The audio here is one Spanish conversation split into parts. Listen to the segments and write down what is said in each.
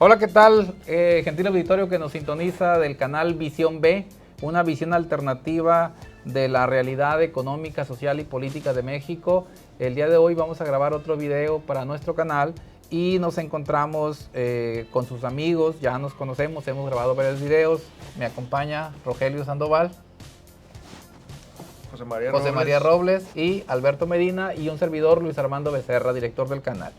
Hola, ¿qué tal? Gentil auditorio que nos sintoniza del canal Visión B, una visión alternativa de la realidad económica, social y política de México. El día de hoy vamos a grabar otro video para nuestro canal y nos encontramos con sus amigos, ya nos conocemos, hemos grabado varios videos. Me acompaña Rogelio Sandoval, José María Robles y Alberto Medina, y un servidor, Luis Armando Becerra, director del canal.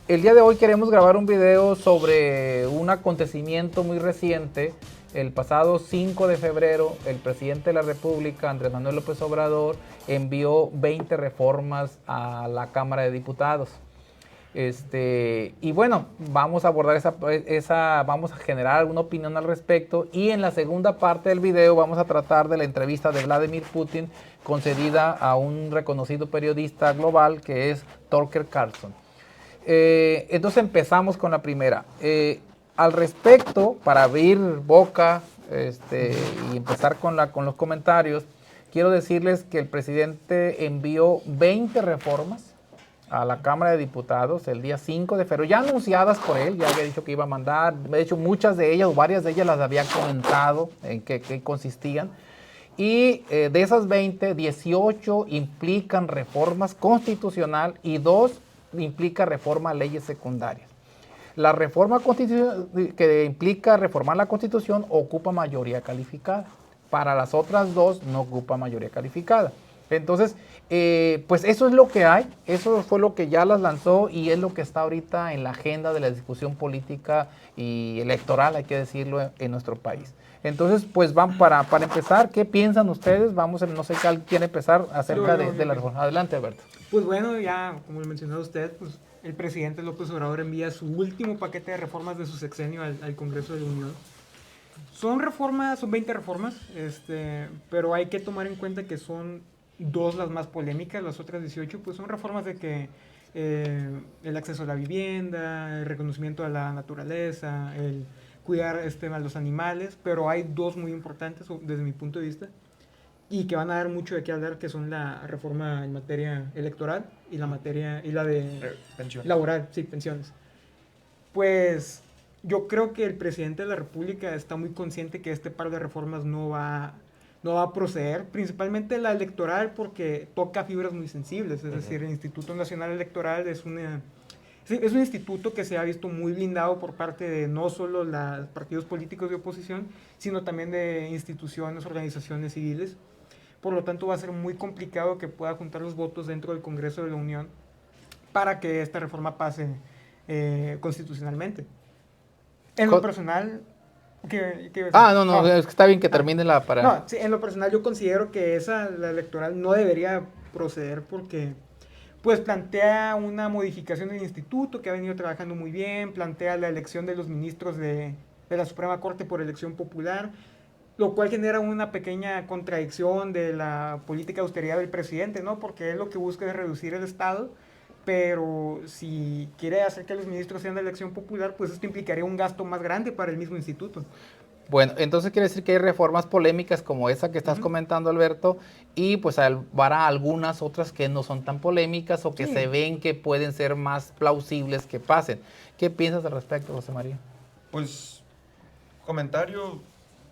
El día de hoy queremos grabar un video sobre un acontecimiento muy reciente. El pasado 5 de febrero, el presidente de la República, Andrés Manuel López Obrador, envió 20 reformas a la Cámara de Diputados. Y bueno, vamos a abordar vamos a generar alguna opinión al respecto, y en la segunda parte del video vamos a tratar de la entrevista de Vladimir Putin concedida a un reconocido periodista global que es Tucker Carlson. Entonces empezamos con la primera. Al respecto, para abrir boca y empezar con los comentarios, quiero decirles que el presidente envió 20 reformas a la Cámara de Diputados el día 5 de febrero, ya anunciadas por él, ya había dicho que iba a mandar. De hecho, muchas de ellas o varias de ellas las había comentado en qué consistían. Y de esas 20, 18 implican reformas constitucional y 2 implica reforma a leyes secundarias. La reforma que implica reformar la Constitución ocupa mayoría calificada. Para las otras 2 no ocupa mayoría calificada. Entonces, pues eso es lo que hay, eso fue lo que ya las lanzó y es lo que está ahorita en la agenda de la discusión política y electoral, hay que decirlo, en nuestro país. Entonces, pues van para empezar, ¿qué piensan ustedes? Vamos, no sé quién quiere empezar acerca de la reforma. Adelante, Alberto. Pues bueno, ya como le mencionó usted, pues el presidente López Obrador envía su último paquete de reformas de su sexenio al Congreso de la Unión. Son 20 reformas, pero hay que tomar en cuenta que son 2 las más polémicas, las otras 18 pues son reformas de que el acceso a la vivienda, el reconocimiento a la naturaleza, el cuidar a los animales, pero hay 2 muy importantes desde mi punto de vista y que van a dar mucho de qué hablar, que son la reforma en materia electoral y la de pensiones. Laboral, sí, pensiones. Pues yo creo que el presidente de la República está muy consciente que este par de reformas no va a proceder, principalmente la electoral, porque toca fibras muy sensibles. Es decir, el Instituto Nacional Electoral es un instituto que se ha visto muy blindado por parte de no solo los partidos políticos de oposición, sino también de instituciones, organizaciones civiles. Por lo tanto, va a ser muy complicado que pueda juntar los votos dentro del Congreso de la Unión para que esta reforma pase constitucionalmente. En lo personal... No, es que está bien que termine la para... No, sí, en lo personal yo considero que la electoral no debería proceder porque pues plantea una modificación del instituto que ha venido trabajando muy bien, plantea la elección de los ministros de la Suprema Corte por elección popular, lo cual genera una pequeña contradicción de la política de austeridad del presidente, ¿no? Porque él lo que busca es reducir el Estado, pero si quiere hacer que los ministros sean de elección popular, pues esto implicaría un gasto más grande para el mismo instituto. Bueno, entonces quiere decir que hay reformas polémicas como esa que estás comentando, Alberto, y pues habrá algunas otras que no son tan polémicas o que se ven que pueden ser más plausibles que pasen. ¿Qué piensas al respecto, José María? Pues, comentario,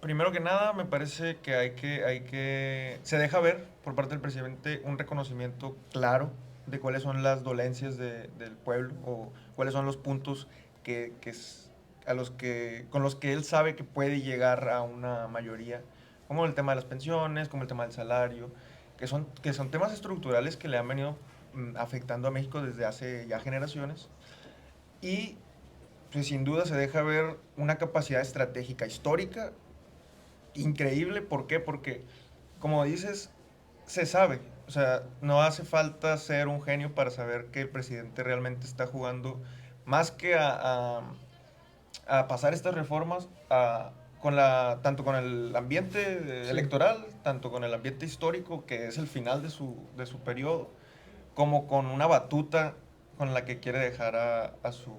primero que nada, me parece que se deja ver por parte del presidente un reconocimiento claro de cuáles son las dolencias del pueblo o cuáles son los puntos con los que él sabe que puede llegar a una mayoría, como el tema de las pensiones, como el tema del salario, que son temas estructurales que le han venido afectando a México desde hace ya generaciones. Y pues sin duda se deja ver una capacidad estratégica histórica increíble. ¿Por qué? Porque, como dices, se sabe. O sea, no hace falta ser un genio para saber que el presidente realmente está jugando más que a pasar estas reformas tanto con el ambiente electoral, tanto con el ambiente histórico, que es el final de su periodo, como con una batuta con la que quiere dejar a su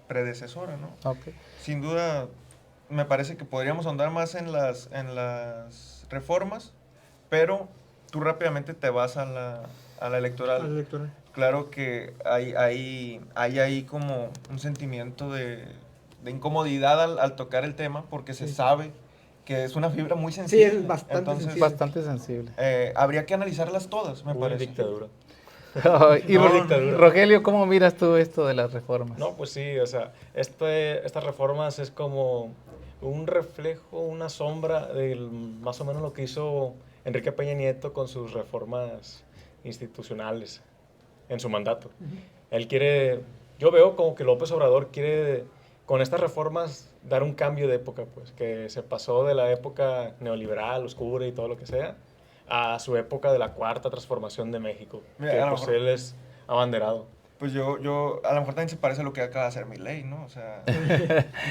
predecesora, ¿no? Okay. Sin duda, me parece que podríamos ahondar más en las reformas, pero tú rápidamente te vas a la electoral. claro que hay ahí como un sentimiento de incomodidad al tocar el tema, porque se sabe que es una fibra muy sensible. es bastante Entonces, sensible. Bastante sensible. Habría que analizarlas todas, me Muy parece. dictadura. Y No, Rogelio, ¿cómo miras tú esto de las reformas? No, pues sí, o sea, estas reformas es como un reflejo, una sombra de más o menos lo que hizo Enrique Peña Nieto con sus reformas institucionales en su mandato. Él quiere, yo veo como que López Obrador quiere, con estas reformas, dar un cambio de época, pues, que se pasó de la época neoliberal, oscura y todo lo que sea, a su época de la cuarta transformación de México, Mira, que a lo pues mejor- él es abanderado. Pues yo, a lo mejor también se parece a lo que acaba de hacer Milei, ¿no? O sea,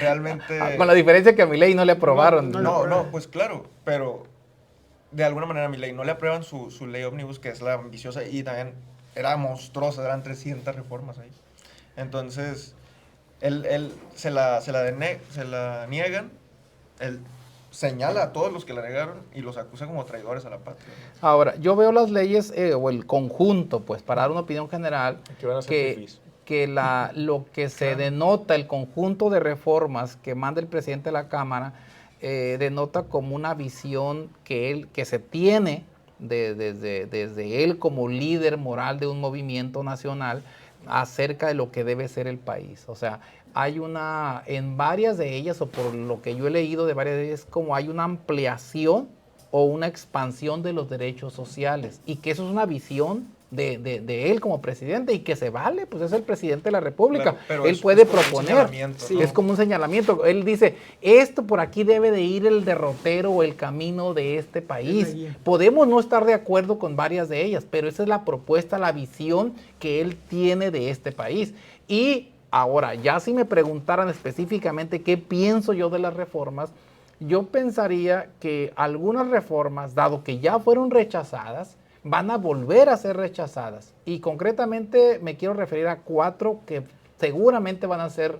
realmente... Con la diferencia que a Milei no le aprobaron. No, pues claro, pero de alguna manera a Milei no le aprueban su ley ómnibus, que es la ambiciosa, y también era monstruosa, eran 300 reformas ahí. Entonces, él se la niegan, él señala a todos los que la negaron y los acusa como traidores a la patria, ¿no? Ahora, yo veo las leyes o el conjunto, pues para dar una opinión general, Que van a ser que, fifís. lo que se denota, el conjunto de reformas que manda el presidente de la Cámara, denota como una visión que se tiene desde él como líder moral de un movimiento nacional acerca de lo que debe ser el país. O sea, hay en varias de ellas, o por lo que yo he leído de varias de ellas, como hay una ampliación o una expansión de los derechos sociales, y que eso es una visión de él como presidente, y que se vale, pues es el presidente de la República. Claro, pero él es puede como un proponer, señalamiento, ¿no? es como un señalamiento. Él dice, esto por aquí debe de ir el derrotero o el camino de este país. Podemos no estar de acuerdo con varias de ellas, pero esa es la propuesta, la visión que él tiene de este país. Y ahora, ya si me preguntaran específicamente qué pienso yo de las reformas, yo pensaría que algunas reformas, dado que ya fueron rechazadas, van a volver a ser rechazadas. Y concretamente me quiero referir a 4 que seguramente van a ser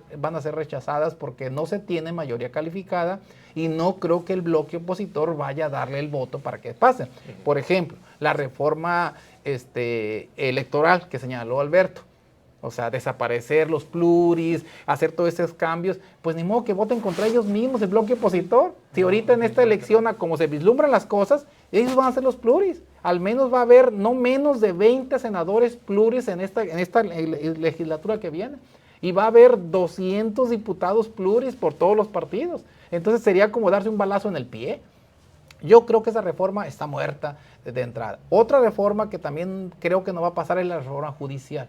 rechazadas porque no se tiene mayoría calificada y no creo que el bloque opositor vaya a darle el voto para que pasen. Por ejemplo, la reforma electoral que señaló Alberto. O sea, desaparecer los pluris, hacer todos esos cambios, pues ni modo que voten contra ellos mismos, el bloque opositor. Si ahorita en esta elección, a como se vislumbran las cosas, ellos van a hacer los pluris. Al menos va a haber no menos de 20 senadores pluris en esta legislatura que viene. Y va a haber 200 diputados pluris por todos los partidos. Entonces sería como darse un balazo en el pie. Yo creo que esa reforma está muerta de entrada. Otra reforma que también creo que no va a pasar es la reforma judicial.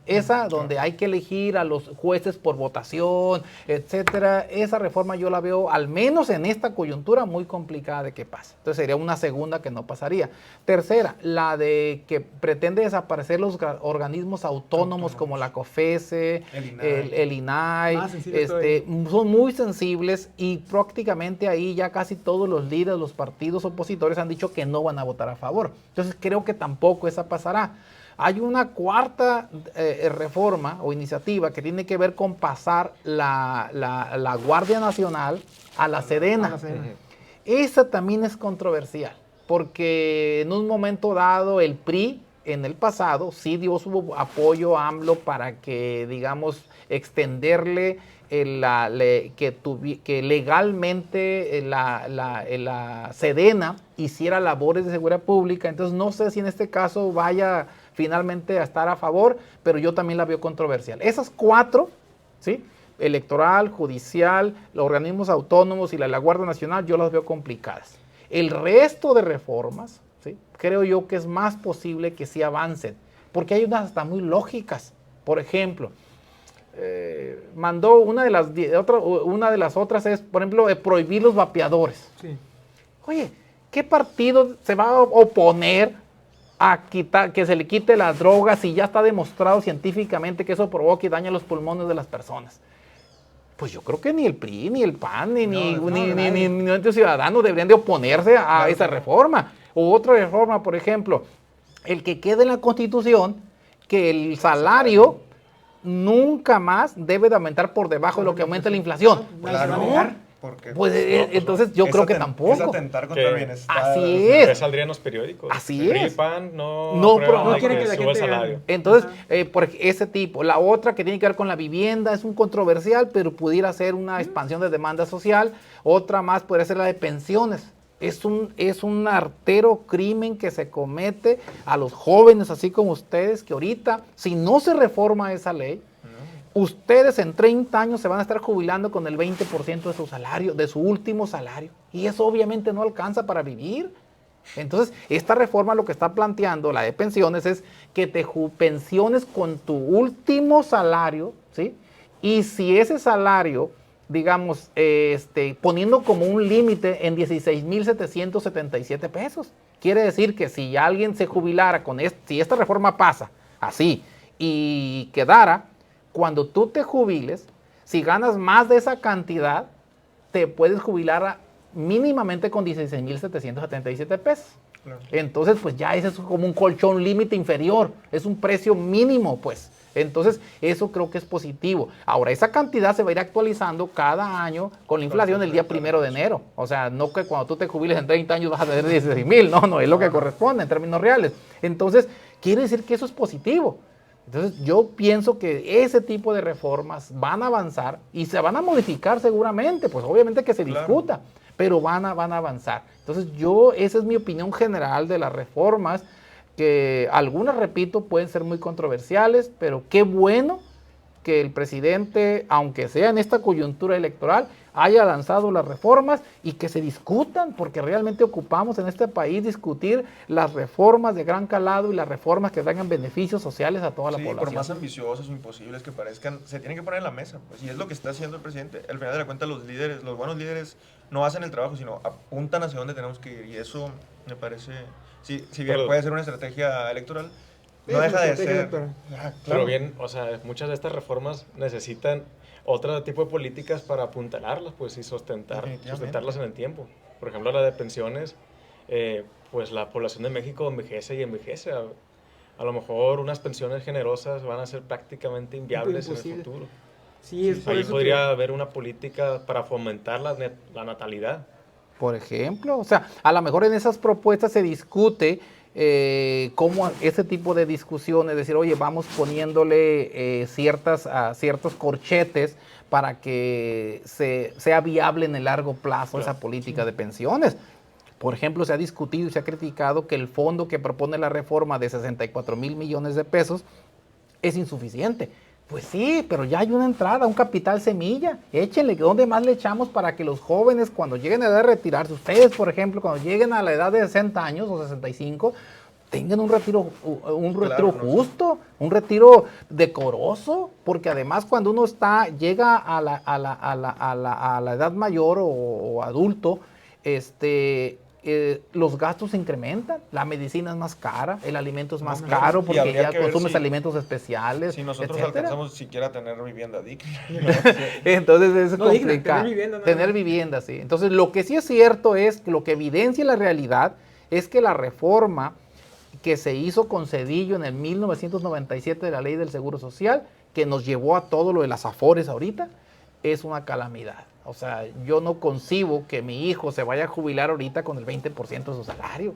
Esa donde hay que elegir a los jueces por votación, etcétera. Esa reforma yo la veo, al menos en esta coyuntura, muy complicada de que pase. Entonces sería una segunda que no pasaría. Tercera, la de que pretende desaparecer los organismos autónomos como la COFESE, el INAI, son muy sensibles y prácticamente ahí ya casi todos los líderes, los partidos opositores han dicho que no van a votar a favor. Entonces creo que tampoco esa pasará. Hay una cuarta reforma o iniciativa que tiene que ver con pasar la Guardia Nacional a la Sedena. Esa también es controversial, porque en un momento dado el PRI en el pasado sí dio su apoyo a AMLO para que, digamos, extenderle que legalmente la Sedena hiciera labores de seguridad pública. Entonces no sé si en este caso vaya finalmente a estar a favor, pero yo también la veo controversial. Esas 4, ¿sí? Electoral, judicial, los organismos autónomos y la Guardia Nacional, yo las veo complicadas. El resto de reformas, ¿sí? Creo yo que es más posible que sí avancen, porque hay unas hasta muy lógicas. Por ejemplo, mandó una de las otras es, por ejemplo, prohibir los vapeadores. Sí. Oye, ¿qué partido se va a oponer a quitar, que se le quite las drogas si ya está demostrado científicamente que eso provoca y daña los pulmones de las personas? Pues yo creo que ni el PRI, ni el PAN, ni Movimiento Ciudadano deberían de oponerse a esa reforma. O otra reforma, por ejemplo, el que quede en la Constitución que el salario nunca más debe de aumentar por debajo de lo que aumenta la inflación. Claro. No, Porque Pues, no, entonces yo es creo que Es tampoco. atentar contra el Que- bienestar. Así Que es. saldría en los periódicos. Así PRI y es. PAN no, No aprueban no de quieren que la suba gente el gane. salario. Entonces, Ajá. por ese tipo. La otra que tiene que ver con la vivienda es un controversial, pero pudiera ser una expansión de demanda social. Otra más podría ser la de pensiones. Es un artero crimen que se comete a los jóvenes, así como ustedes, que ahorita, si no se reforma esa ley, ustedes en 30 años se van a estar jubilando con el 20% de su salario, de su último salario. Y eso obviamente no alcanza para vivir. Entonces, esta reforma lo que está planteando, la de pensiones, es que te pensiones con tu último salario, ¿sí? Y si ese salario, digamos, poniendo como un límite en 16,777 pesos, quiere decir que si alguien se jubilara con si esta reforma pasa así y quedara, cuando tú te jubiles, si ganas más de esa cantidad, te puedes jubilar mínimamente con 16,777 pesos. Claro. Entonces, pues ya ese es como un colchón límite inferior, es un precio mínimo, pues. Entonces, eso creo que es positivo. Ahora, esa cantidad se va a ir actualizando cada año con la inflación el día 1 de enero. O sea, no que cuando tú te jubiles en 30 años vas a tener 16,000, no, es lo que corresponde en términos reales. Entonces, quiere decir que eso es positivo. Entonces, yo pienso que ese tipo de reformas van a avanzar y se van a modificar seguramente, pues obviamente que se discuta, pero van a avanzar. Entonces, esa es mi opinión general de las reformas, que algunas, repito, pueden ser muy controversiales, pero qué bueno que el presidente, aunque sea en esta coyuntura electoral, haya lanzado las reformas y que se discutan, porque realmente ocupamos en este país discutir las reformas de gran calado y las reformas que traigan beneficios sociales a toda la Sí, población. por más ambiciosos o imposibles que parezcan, se tienen que poner en la mesa, pues, y es lo que está haciendo el presidente. Al final de la cuenta, los líderes, los buenos líderes, no hacen el trabajo, sino apuntan hacia dónde tenemos que ir, y eso me parece, si bien Pero- puede ser una estrategia electoral, Sí, no es deja una de estrategia ser... electoral. Claro. Pero bien, o sea, muchas de estas reformas necesitan otro tipo de políticas para apuntalarlas, pues, y Definitivamente. sustentarlas en el tiempo. Por ejemplo, la de pensiones, pues la población de México envejece y envejece. A lo mejor unas pensiones generosas van a ser prácticamente inviables en el Imposible. futuro. Sí, es por Ahí eso podría haber una política para fomentar la natalidad. Por ejemplo, o sea, a lo mejor en esas propuestas se discute cómo ese tipo de discusiones, decir, oye, vamos poniéndole ciertos corchetes para que sea viable en el largo plazo Claro, esa política de pensiones. Por ejemplo, se ha discutido y se ha criticado que el fondo que propone la reforma de 64,000 millones de pesos es insuficiente. Pues sí, pero ya hay una entrada, un capital semilla. Échenle, ¿dónde más le echamos para que los jóvenes, cuando lleguen a la edad de retirarse, ustedes, por ejemplo, cuando lleguen a la edad de 60 años o 65, tengan un retiro Claro, justo, un retiro decoroso? Porque además cuando uno llega a la edad mayor o adulto, los gastos se incrementan, la medicina es más cara, el alimento es más caro Y porque habría ya que ver consumes si- alimentos especiales, Si nosotros etcétera. alcanzamos siquiera a tener vivienda digna. Entonces es No, digna, complicado. tener vivienda, nada Tener más. vivienda, sí. Entonces lo que sí es cierto es que lo que evidencia la realidad es que la reforma que se hizo con Zedillo en el 1997 de la Ley del Seguro Social, que nos llevó a todo lo de las afores ahorita, es una calamidad. O sea, yo no concibo que mi hijo se vaya a jubilar ahorita con el 20% de su salario.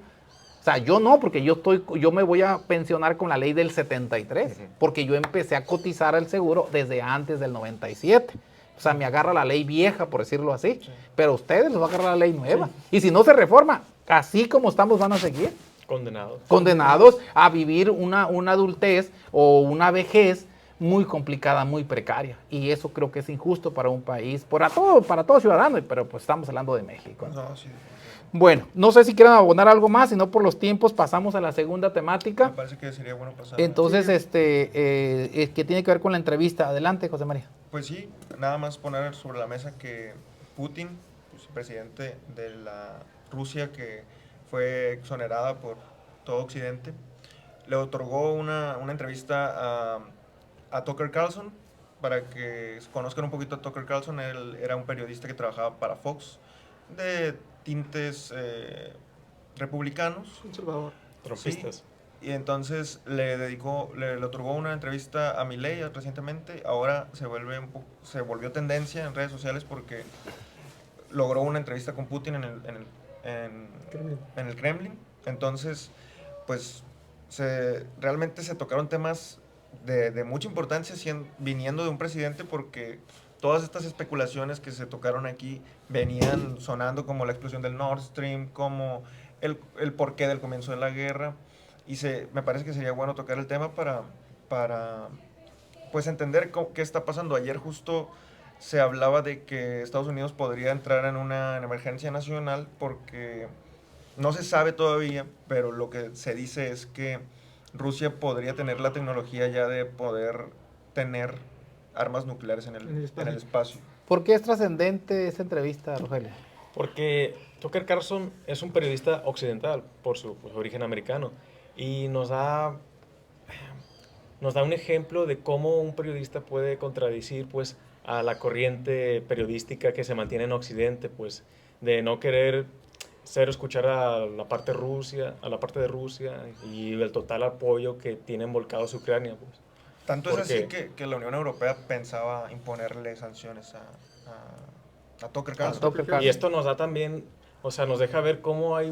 O sea, yo no, porque yo me voy a pensionar con la ley del 73, porque yo empecé a cotizar al seguro desde antes del 97. O sea, me agarra la ley vieja, por decirlo así. Pero a ustedes les va a agarrar la ley nueva. Y si no se reforma, así como estamos van a seguir condenados a vivir una adultez o una vejez muy complicada, muy precaria. Y eso creo que es injusto para un país, para todo ciudadano, pero pues estamos hablando de México, ¿no? No, sí. Bueno, no sé si quieren abonar algo más, si no por los tiempos pasamos a la segunda Me temática. parece que sería bueno pasar. Entonces, que tiene que ver con la entrevista. Adelante, José María. Pues sí, nada más poner sobre la mesa que Putin, pues, presidente de la Rusia que fue exonerada por todo Occidente, le otorgó una entrevista a Tucker Carlson. Para que conozcan un poquito a Tucker Carlson, él era un periodista que trabajaba para Fox, de tintes republicanos. Conservador. Trumpistas. Sí, y entonces le otorgó una entrevista a Milei recientemente. Ahora se volvió tendencia en redes sociales porque logró una entrevista con Putin Kremlin. en el Kremlin. Entonces, pues realmente se tocaron temas de mucha importancia viniendo de un presidente, porque todas estas especulaciones que se tocaron aquí venían sonando, como la explosión del Nord Stream, como el porqué del comienzo de la guerra, y me parece que sería bueno tocar el tema para pues entender qué está pasando. Ayer justo se hablaba de que Estados Unidos podría entrar en una emergencia nacional porque no se sabe todavía, pero lo que se dice es que Rusia podría tener la tecnología ya de poder tener armas nucleares en el espacio. ¿Por qué es trascendente esa entrevista, Rogelio? Porque Tucker Carlson es un periodista occidental por su origen americano y nos da un ejemplo de cómo un periodista puede contradecir pues a la corriente periodística que se mantiene en Occidente, pues de no querer escuchar a la parte de Rusia y el total apoyo que tienen volcados Ucrania, pues. Tanto es así que la Unión Europea pensaba imponerle sanciones a Tucker Carlson. Y esto nos da también, o sea, nos deja ver cómo hay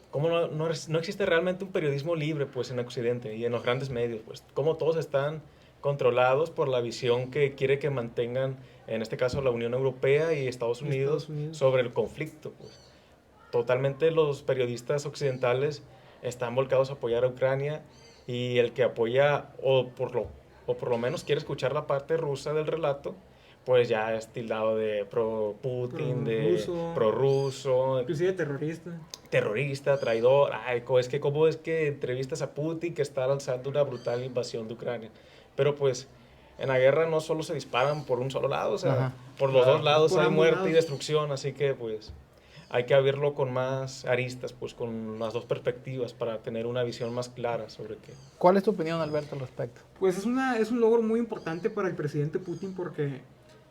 cómo no existe realmente un periodismo libre, pues, en Occidente y en los grandes medios, pues, cómo todos están controlados por la visión que quiere que mantengan, en este caso, la Unión Europea y Estados Unidos sobre el conflicto, pues. Totalmente los periodistas occidentales están volcados a apoyar a Ucrania, y el que apoya o por lo menos quiere escuchar la parte rusa del relato, pues ya es tildado de pro-Putin, de pro-ruso, inclusive terrorista, traidor. Ay, es que cómo es que entrevistas a Putin, que está lanzando una brutal invasión de Ucrania. Pero pues en la guerra no solo se disparan por un solo lado, o sea, por los dos lados hay muerte y destrucción, así que pues hay que verlo con más aristas, pues con las dos perspectivas para tener una visión más clara sobre qué. ¿Cuál es tu opinión, Alberto, al respecto? Pues es un logro muy importante para el presidente Putin, porque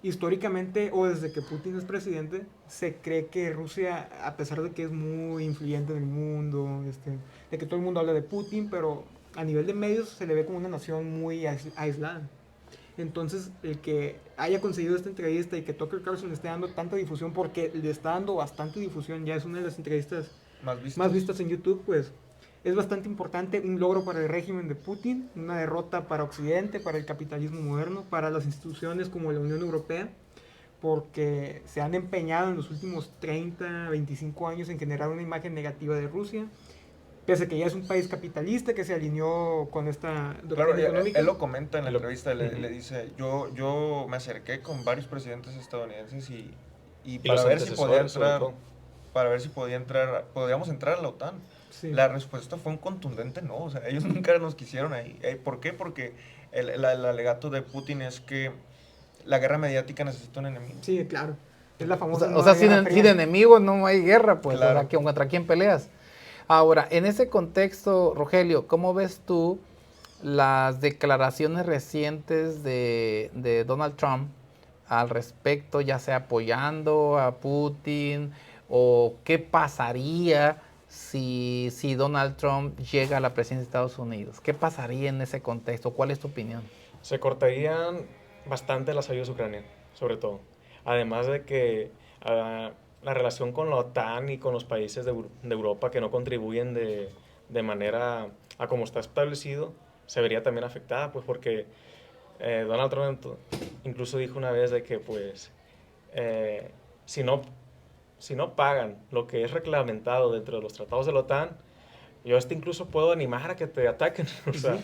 históricamente, o desde que Putin es presidente, se cree que Rusia, a pesar de que es muy influyente en el mundo, de que todo el mundo habla de Putin, pero a nivel de medios se le ve como una nación muy aislada. Entonces, el que haya conseguido esta entrevista y que Tucker Carlson le esté dando tanta difusión, porque le está dando bastante difusión, ya es una de las entrevistas más vistas en YouTube, pues es bastante importante, un logro para el régimen de Putin, una derrota para Occidente, para el capitalismo moderno, para las instituciones como la Unión Europea, porque se han empeñado en los últimos 30, 25 años en generar una imagen negativa de Rusia, pese a que ya es un país capitalista que se alineó con esta doctrina económica. Él lo comenta en la entrevista, le dice, yo me acerqué con varios presidentes estadounidenses y para ver si podíamos entrar a la OTAN. Sí. La respuesta fue un contundente no, o sea, ellos nunca nos quisieron ahí. ¿Por qué? Porque el alegato de Putin es que la guerra mediática necesita un enemigo. Sí, claro. Es la famosa. O sea, sin enemigos no hay guerra, pues. Claro. O sea, ¿contra quién peleas? Ahora, en ese contexto, Rogelio, ¿cómo ves tú las declaraciones recientes de Donald Trump al respecto, ya sea apoyando a Putin, o qué pasaría si Donald Trump llega a la presidencia de Estados Unidos? ¿Qué pasaría en ese contexto? ¿Cuál es tu opinión? Se cortarían bastante las ayudas a Ucrania, sobre todo. Además de que la relación con la OTAN y con los países de Europa que no contribuyen de manera a como está establecido, se vería también afectada, pues porque Donald Trump incluso dijo una vez de que pues si no pagan lo que es reglamentado dentro de los tratados de la OTAN, yo incluso puedo animar a que te ataquen, o sea,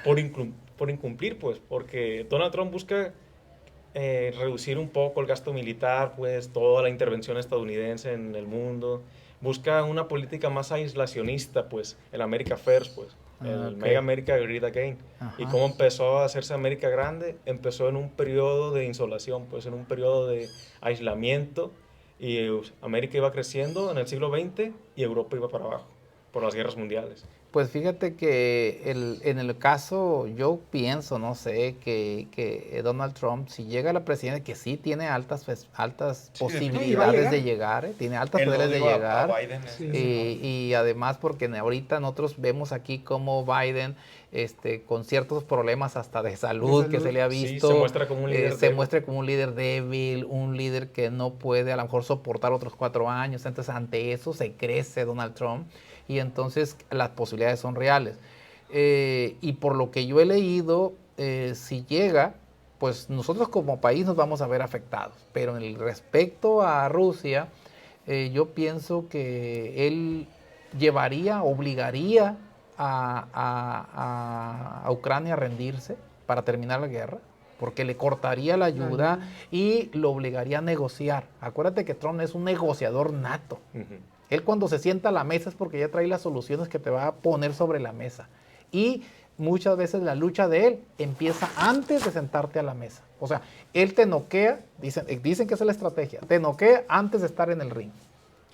por incumplir, pues, porque Donald Trump busca reducir un poco el gasto militar, pues, toda la intervención estadounidense en el mundo, busca una política más aislacionista, pues, el America First, pues, el Make America Great Again. Ajá. Y cómo empezó a hacerse América grande, empezó en un periodo de insolación, pues, en un periodo de aislamiento, y América iba creciendo en el siglo XX y Europa iba para abajo por las guerras mundiales. Pues fíjate que en el caso, yo pienso, no sé, que Donald Trump, si llega a la presidencia, que sí tiene altas Sí, posibilidades de llegar, tiene altas El posibilidades de odio llegar. a Biden Sí. Y además porque ahorita nosotros vemos aquí como Biden, con ciertos problemas hasta de salud que se le ha Sí, visto, se muestra como un líder se débil. muestra como un líder débil, un líder que no puede a lo mejor soportar otros 4 años. Entonces ante eso se crece Donald Trump y entonces las posibilidades son reales. Y por lo que yo he leído, si llega, pues nosotros como país nos vamos a ver afectados. Pero en el respecto a Rusia, yo pienso que él obligaría a Ucrania a rendirse para terminar la guerra, porque le cortaría la ayuda y lo obligaría a negociar. Acuérdate que Trump es un negociador nato. Ujú. Él cuando se sienta a la mesa es porque ya trae las soluciones que te va a poner sobre la mesa. Y muchas veces la lucha de él empieza antes de sentarte a la mesa. O sea, él te noquea, dicen que esa es la estrategia, te noquea antes de estar en el ring.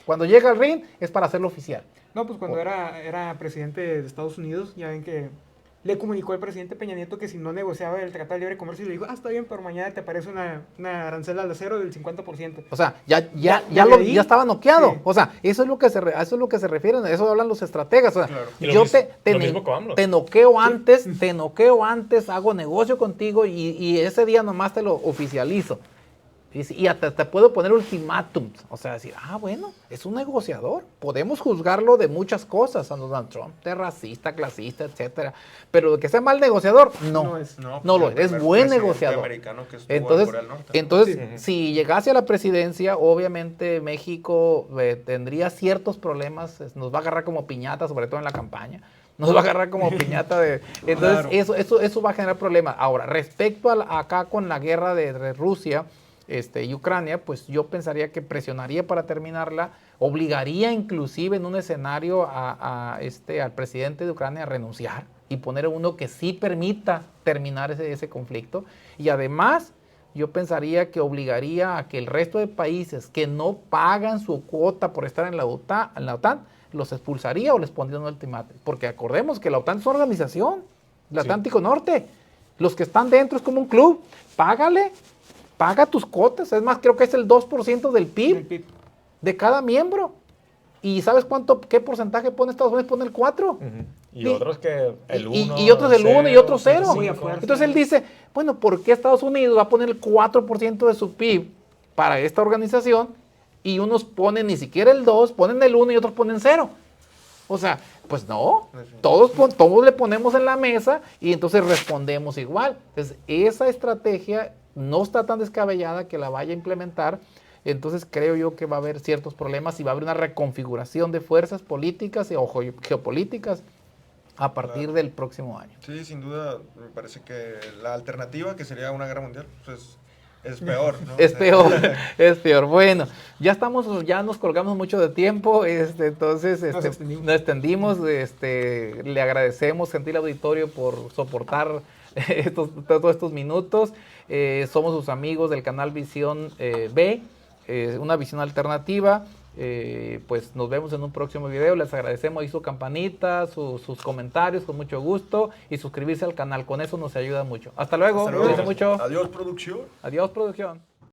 Cuando llega al ring es para hacerlo oficial. No, pues cuando era presidente de Estados Unidos, ya ven que le comunicó al presidente Peña Nieto que si no negociaba el Tratado de Libre Comercio, le dijo, está bien, pero mañana te aparece una arancel al acero del 50%. O sea, ya ahí, estaba noqueado. sí. O sea, eso es lo que se refieren, a eso hablan los estrategas. O sea, Claro. Y lo yo mismo- lo mismo con AMLO. te noqueo antes, hago negocio contigo y ese día nomás te lo oficializo. Y hasta te puedo poner ultimátums. O sea, decir, bueno, es un negociador. Podemos juzgarlo de muchas cosas a Donald Trump, de racista, clasista, etcétera. Pero de que sea mal negociador, no. No es. No pues lo el es primer buen presidente negociador. americano que estuvo en Corea del Norte. Entonces, Sí. si llegase a la presidencia, obviamente México tendría ciertos problemas, nos va a agarrar como piñata, sobre todo en la campaña. Nos va a agarrar como piñata de... Entonces, Claro. eso va a generar problemas. Ahora, respecto acá con la guerra de Rusia y Ucrania, pues yo pensaría que presionaría para terminarla, obligaría inclusive en un escenario al presidente de Ucrania a renunciar y poner uno que sí permita terminar ese conflicto. Y además, yo pensaría que obligaría a que el resto de países que no pagan su cuota por estar en la OTAN los expulsaría o les pondría un ultimátum. Porque acordemos que la OTAN es una organización, el Atlántico Norte. Los que están dentro es como un club. Paga tus cuotas. Es más, creo que es el 2% del PIB Del PIB. de cada miembro. ¿Y sabes qué porcentaje pone Estados Unidos? Pone el 4%. Ujú. Y Y- otros que el 1. y otros el 1 y otros 0. Muy a fuerza. Entonces él dice, bueno, ¿por qué Estados Unidos va a poner el 4% de su PIB para esta organización? Y unos ponen ni siquiera el 2, ponen el 1 y otros ponen 0. O sea, pues no, todos le ponemos en la mesa y entonces respondemos igual. Entonces esa estrategia no está tan descabellada que la vaya a implementar. Entonces creo yo que va a haber ciertos problemas y va a haber una reconfiguración de fuerzas políticas o geopolíticas a partir del próximo año. Sí, sin duda, me parece que la alternativa, que sería una guerra mundial, pues es peor, ¿no? Es O sea, peor, es peor. Bueno, ya nos colgamos mucho de tiempo, entonces nos extendimos, le agradecemos, gentil auditorio, por soportar todos estos minutos. Somos sus amigos del canal Visión B, una visión alternativa. Pues nos vemos en un próximo video. Les agradecemos ahí su campanita, sus comentarios con mucho gusto y suscribirse al canal. Con eso nos ayuda mucho. Hasta luego. Hasta luego. Cuídense mucho. Adiós, producción. Adiós, producción.